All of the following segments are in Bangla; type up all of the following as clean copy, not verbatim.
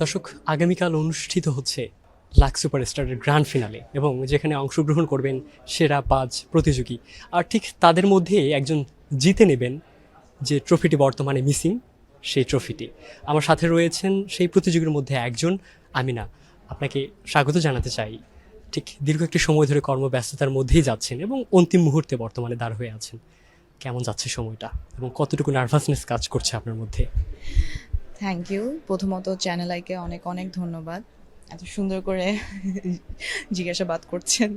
দর্শক, আগামীকাল অনুষ্ঠিত হচ্ছে লাক্স সুপারস্টারের গ্র্যান্ড ফিনালে এবং যেখানে অংশগ্রহণ করবেন সেরা 5 প্রতিযোগী। আর ঠিক তাদের মধ্যে একজন জিতে নেবেন যে ট্রফিটি বর্তমানে মিসিং, সেই ট্রফিটি। আমার সাথে রয়েছেন সেই প্রতিযোগীর মধ্যে একজন। আমি না, আপনাকে স্বাগত জানাতে চাই। ঠিক দীর্ঘ একটি সময় ধরে কর্মব্যস্ততার মধ্যেই যাচ্ছেন এবং অন্তিম মুহূর্তে বর্তমানে দাঁড় হয়ে আছেন। কেমন যাচ্ছে সময়টা এবং কতটুকু নার্ভাসনেস কাজ করছে আপনার মধ্যে? Thank you. প্রথমত চ্যানেল আইকে অনেক অনেক ধন্যবাদ, এত সুন্দর করে জিজ্ঞাসাবাদ করছেন।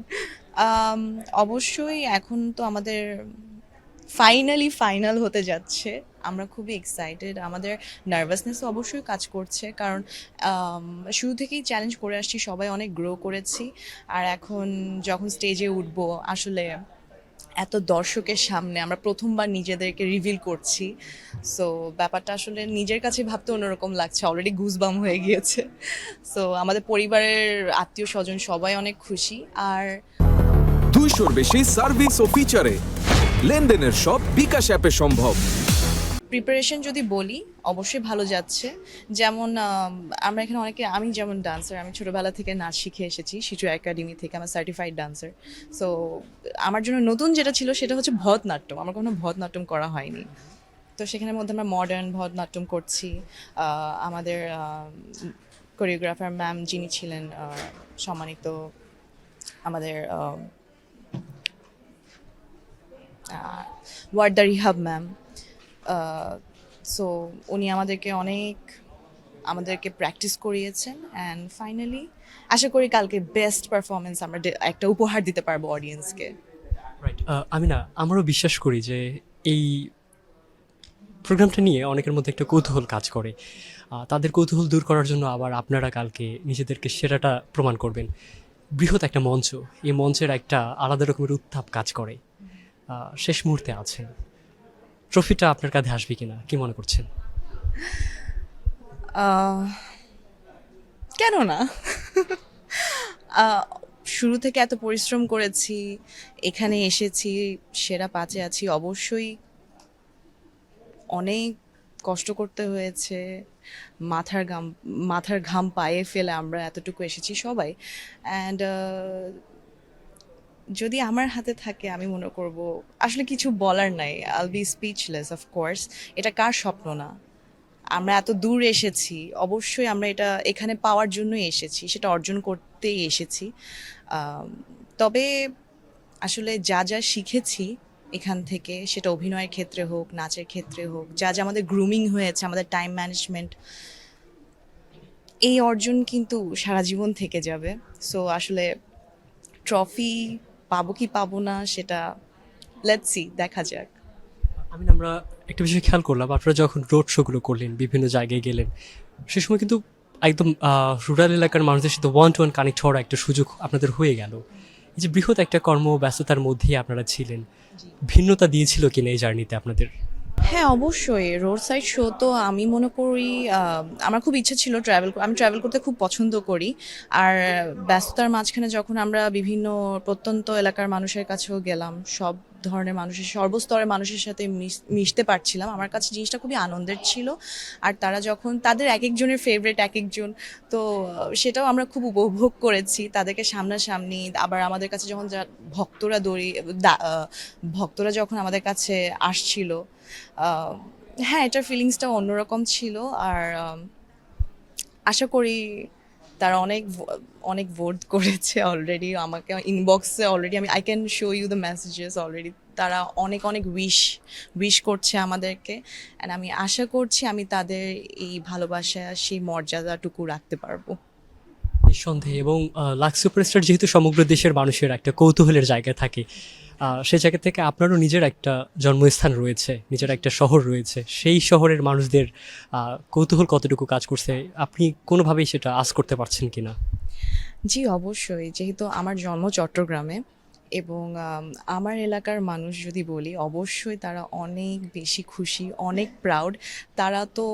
আম, অবশ্যই এখন তো আমাদের ফাইনাল হতে যাচ্ছে। আমরা খুবই এক্সাইটেড। আমাদের নার্ভাসনেসও অবশ্যই কাজ করছে, কারণ শুরু থেকেই চ্যালেঞ্জ করে আসছি, সবাই অনেক গ্রো করেছি। আর এখন যখন স্টেজে উঠবো, আসলে এত দর্শকের সামনে আমরা প্রথমবার নিজেদেরকে রিভিল করছি। সো ব্যাপারটা আসলে নিজের কাছে ভাবতে অন্যরকম লাগছে, অলরেডি গুজবাম হয়ে গিয়েছে। সো আমাদের পরিবারের আত্মীয় স্বজন সবাই অনেক খুশি। আর 200-র বেশি সার্ভিস ও ফিচারে লেনদেনের সব বিকাশ অ্যাপে সম্ভব। প্রিপারেশন যদি বলি, অবশ্যই ভালো যাচ্ছে। যেমন আমরা এখানে অনেকে, আমি যেমন ডান্সার, আমি ছোটোবেলা থেকে নাচ শিখে এসেছি শিশু একাডেমি থেকে, আমার সার্টিফাইড ডান্সার। সো আমার জন্য নতুন যেটা ছিল সেটা হচ্ছে ভরতনাট্যম। আমার কোনো ভরতনাট্যম করা হয়নি, তো সেখানের মধ্যে আমরা মডার্ন ভরতনাট্যম করছি। আমাদের কোরিওগ্রাফার ম্যাম যিনি ছিলেন সম্মানিত, আমাদের ওয়ার্দা রিহাব ম্যাম, সো উনি আমাদেরকে প্র্যাকটিস করিয়েছেন। অ্যান্ড ফাইনালি আশা করি কালকে বেস্ট পারফরমেন্স আমরা একটা উপহার দিতে পারবো অডিয়েন্সকে। রাইট। আমি না, আমারও বিশ্বাস করি যে এই প্রোগ্রামটা নিয়ে অনেকের মধ্যে একটা কৌতূহল কাজ করে। তাদের কৌতূহল দূর করার জন্য আবার আপনারা কালকে নিজেদেরকে সেরাটা প্রমাণ করবেন। বৃহৎ একটা মঞ্চ, এই মঞ্চের একটা আলাদা রকমের উত্তাপ কাজ করে। শেষ মুহূর্তে আছেন, ট্রফিটা আপনার কাঁধে আসবে কিনা কি মনে করছেন? আহ, কেন না? আহ, শুরু থেকে এত পরিশ্রম করেছি, এখানে এসেছি, সেরা পাঁচে আছি। অবশ্যই অনেক কষ্ট করতে হয়েছে, মাথার ঘাম মাথার ঘাম পায়ে ফেলে আমরা এতটুকু এসেছি সবাই। অ্যান্ড যদি আমার হাতে থাকে, আমি মনে করব আসলে কিছু বলার নাই, আল বি স্পিচলেস। অফকোর্স এটা কার স্বপ্ন না? আমরা এত দূর এসেছি, অবশ্যই আমরা এটা এখানে পাওয়ার জন্যই এসেছি, সেটা অর্জন করতেই এসেছি। আম, তবে আসলে যা যা শিখেছি এখান থেকে, সেটা অভিনয়ের ক্ষেত্রে হোক, নাচের ক্ষেত্রে হোক, যা যা আমাদের গ্রুমিং হয়েছে, আমাদের টাইম ম্যানেজমেন্ট, এই অর্জন কিন্তু সারা জীবন থেকে যাবে। সো আসলে ট্রফি পাবো কি পাবো না সেটা লেটস সি, দেখা যাক। আমরা একটা বিষয় খেয়াল করলাম, আপনারা যখন রোড শোগুলো করলেন, বিভিন্ন জায়গায় গেলেন, সে সময় কিন্তু একদম রুরাল এলাকার মানুষদের সাথে ওয়ান টু ওয়ান কানেক্ট হওয়ার একটা সুযোগ আপনাদের হয়ে গেল। এই যে বৃহৎ একটা কর্মব্যস্ততার মধ্যেই আপনারা ছিলেন, ভিন্নতা দিয়েছিল কিনা এই জার্নিতে আপনাদের? হ্যাঁ, অবশ্যই রোড সাইড শো তো আমি মনে করি, আমার খুব ইচ্ছা ছিল আমি ট্রাভেল করতে খুব পছন্দ করি। আর ব্যস্ততার মাঝখানে যখন আমরা বিভিন্ন প্রত্যন্ত এলাকার মানুষের কাছেও গেলাম, সব ধরনের মানুষের, সর্বস্তরের মানুষের সাথে মিশতে পারছিলাম, আমার কাছে জিনিসটা খুবই আনন্দের ছিল। আর তারা যখন তাদের এক একজনের ফেভারিট এক একজন, তো সেটাও আমরা খুব উপভোগ করেছি তাদেরকে সামনাসামনি। আবার আমাদের কাছে যখন ভক্তরা যখন আমাদের কাছে আসছিল, আহ, হ্যাঁ, এটার ফিলিংসটা অন্যরকম ছিল। আর আশা করি তারা অনেক অনেক ভোট করেছে অলরেডি আমাকে ইনবক্সে। Already I can show you the messages already. তারা অনেক অনেক উইশ করছে আমাদেরকে। অ্যান্ড আমি আশা করছি আমি তাদের এই ভালোবাসা, সেই মর্যাদাটুকু রাখতে পারবো। নিঃসন্দেহে। এবং লাক্স সুপারস্টার যেহেতু সমগ্র দেশের মানুষের একটা কৌতূহলের জায়গা থাকে, সে জায়গা থেকে আপনারও নিজের একটা জন্মস্থান রয়েছে, নিজের একটা শহর রয়েছে। সেই শহরের মানুষদের কৌতূহল কতটুকু কাজ করছে আপনি কোনোভাবেই সেটা আঁচ করতে পারছেন কিনা? জি, অবশ্যই। যেহেতু আমার জন্ম চট্টগ্রামে, এবং আমার এলাকার মানুষ যদি বলি, অবশ্যই তারা অনেক বেশি খুশি, অনেক প্রাউড। তারা তো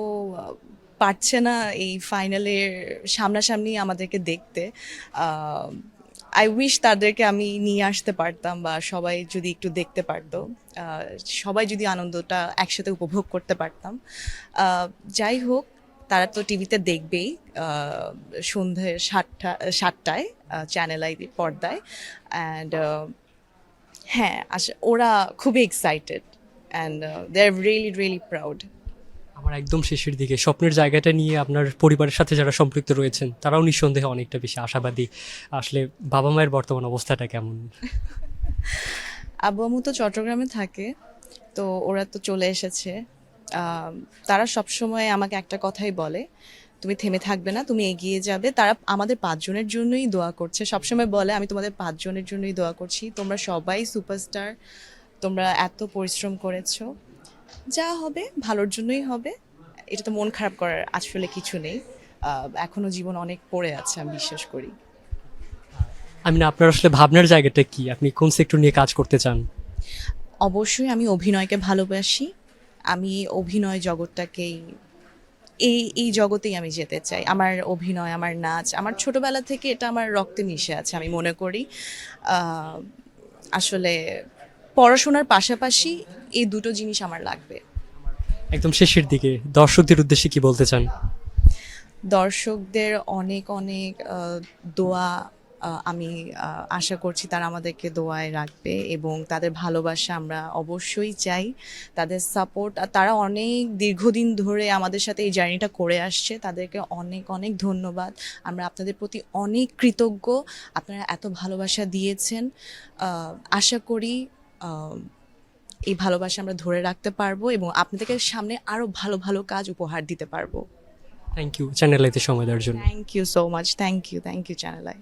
পারছে না এই ফাইনালের সামনাসামনি আমাদেরকে দেখতে। আই উইশ তাদেরকে আমি নিয়ে আসতে পারতাম, বা সবাই যদি একটু দেখতে পারতো, সবাই যদি আনন্দটা একসাথে উপভোগ করতে পারতাম। আহ, যাই হোক, তারা তো টিভিতে দেখবেই সন্ধ্যে 7টায় চ্যানেল আই পর্দায়। অ্যান্ড হ্যাঁ, ওরা খুবই excited and they are really really proud. আমার একদম শেষের দিকে স্বপ্নের জায়গাটা নিয়ে আপনার পরিবারের সাথে যারা সম্পৃক্ত রয়েছেন তারাও নিঃসন্দেহে অনেকটা বেশি আশাবাদী। আসলে বাবা মায়ের বর্তমান অবস্থাটা কেমন? আব্বু আম্মু তো চট্টগ্রামে থাকে, তো ওরা তো চলে এসেছে। তারা সবসময় আমাকে একটা কথাই বলে, তুমি থেমে থাকবে না, তুমি এগিয়ে যাবে। তারা আমাদের 5 জনের জন্যই দোয়া করছে, সবসময় বলে আমি তোমাদের 5 জনের জন্যই দোয়া করছি, তোমরা সবাই সুপারস্টার, তোমরা এত পরিশ্রম করেছো, যা হবে ভালোর জন্যই হবে। এটা তো মন খারাপ করার আসলে কিছু নেই, এখনো জীবন অনেক পড়ে আছে আমি বিশ্বাস করি। আমি না, আপনার আসলে ভাবনার জায়গাটা কি? আপনি কোন সেক্টর নিয়ে কাজ করতে চান? অবশ্যই আমি অভিনয়কে ভালোবাসি, আমি অভিনয় জগৎটাকেই এই জগতেই আমি যেতে চাই। আমার অভিনয়, আমার নাচ, আমার ছোটবেলা থেকে এটা আমার রক্তে মিশে আছে। আমি মনে করি আসলে পড়াশোনার পাশাপাশি এই দুটো জিনিস আমার লাগবে। একদম শেষের দিকে দর্শকদের উদ্দেশ্যে কি বলতে চান? দর্শকদের অনেক অনেক দোয়া, আমি আশা করছি তারা আমাদেরকে দোয়ায় রাখবে এবং তাদের ভালোবাসা আমরা অবশ্যই চাই, তাদের সাপোর্ট। তারা অনেক দীর্ঘদিন ধরে আমাদের সাথে এই জার্নিটা করে আসছে, তাদেরকে অনেক অনেক ধন্যবাদ। আমরা আপনাদের প্রতি অনেক কৃতজ্ঞ, আপনারা এত ভালোবাসা দিয়েছেন। আশা করি এই ভালোবাসা আমরা ধরে রাখতে পারবো এবং আপনাদেরকে সামনে আরও ভালো ভালো কাজ উপহার দিতে পারবো। থ্যাংক ইউ চ্যানেল আইতে সময় দেওয়ার জন্য। Thank you so much, thank you Channel I.